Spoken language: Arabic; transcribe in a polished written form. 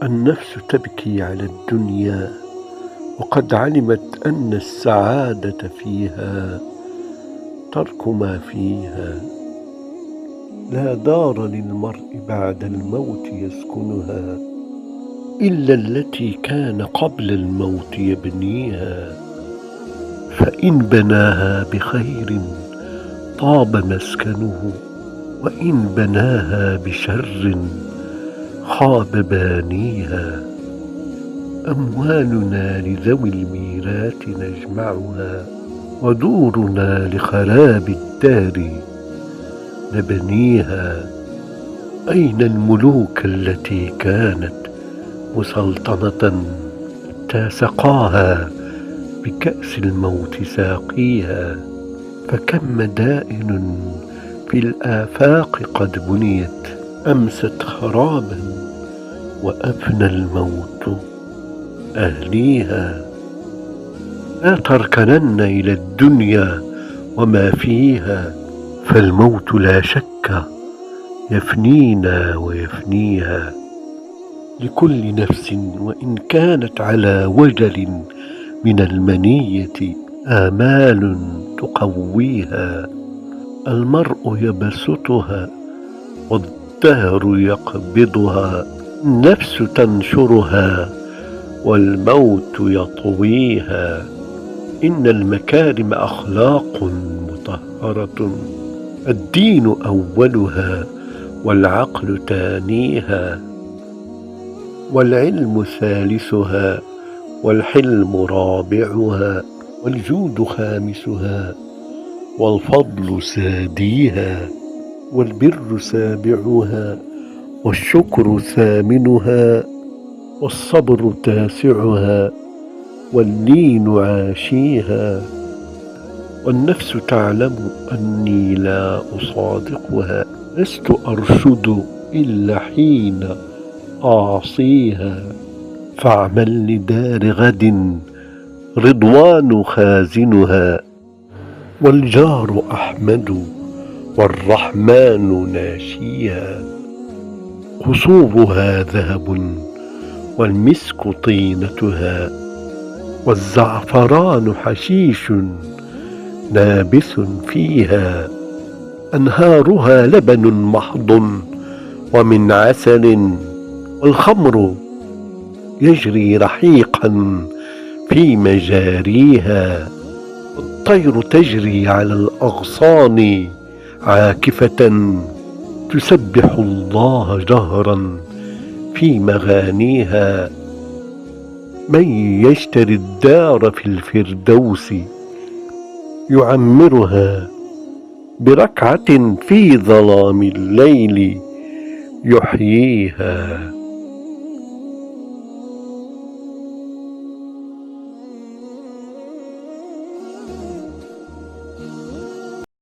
النفس تبكي على الدنيا وقد علمت أن السعادة فيها ترك ما فيها. لا دار للمرء بعد الموت يسكنها إلا التي كان قبل الموت يبنيها، فإن بناها بخير طاب مسكنه، وإن بناها بشر خاب بانيها. أموالنا لذوي الميراث نجمعها، ودورنا لخراب الدار نبنيها. أين الملوك التي كانت مسلطنة حتى سقاها بكأس الموت ساقيها؟ فكم مدائن في الآفاق قد بنيت أمست خرابا وأفنى الموت أهليها. لا تركنن إلى الدنيا وما فيها، فالموت لا شك يفنينا ويفنيها. لكل نفس وإن كانت على وجل من المنية آمال تقويها. المرء يبسطها والدهر يقبضها، النفس تنشرها والموت يطويها. إن المكارم أخلاق مطهرة، الدين أولها والعقل تانيها، والعلم ثالثها والحلم رابعها، والجود خامسها والفضل ساديها، والبر سابعها والشكر ثامنها، والصبر تاسعها واللين عاشيها. والنفس تعلم أني لا أصادقها، لست أرشد إلا حين أعصيها. فاعمل لدار غد رضوان خازنها، والجار أحمد والرحمن ناشيها. قصورها ذهب والمسك طينتها، والزعفران حشيش نابث فيها. أنهارها لبن محض ومن عسل، والخمر يجري رحيقا في مجاريها. الطير تجري على الأغصان عاكفة، تسبح الله جهرا في مغانيها. من يشتري الدار في الفردوس يعمرها، بركعة في ظلام الليل يحييها.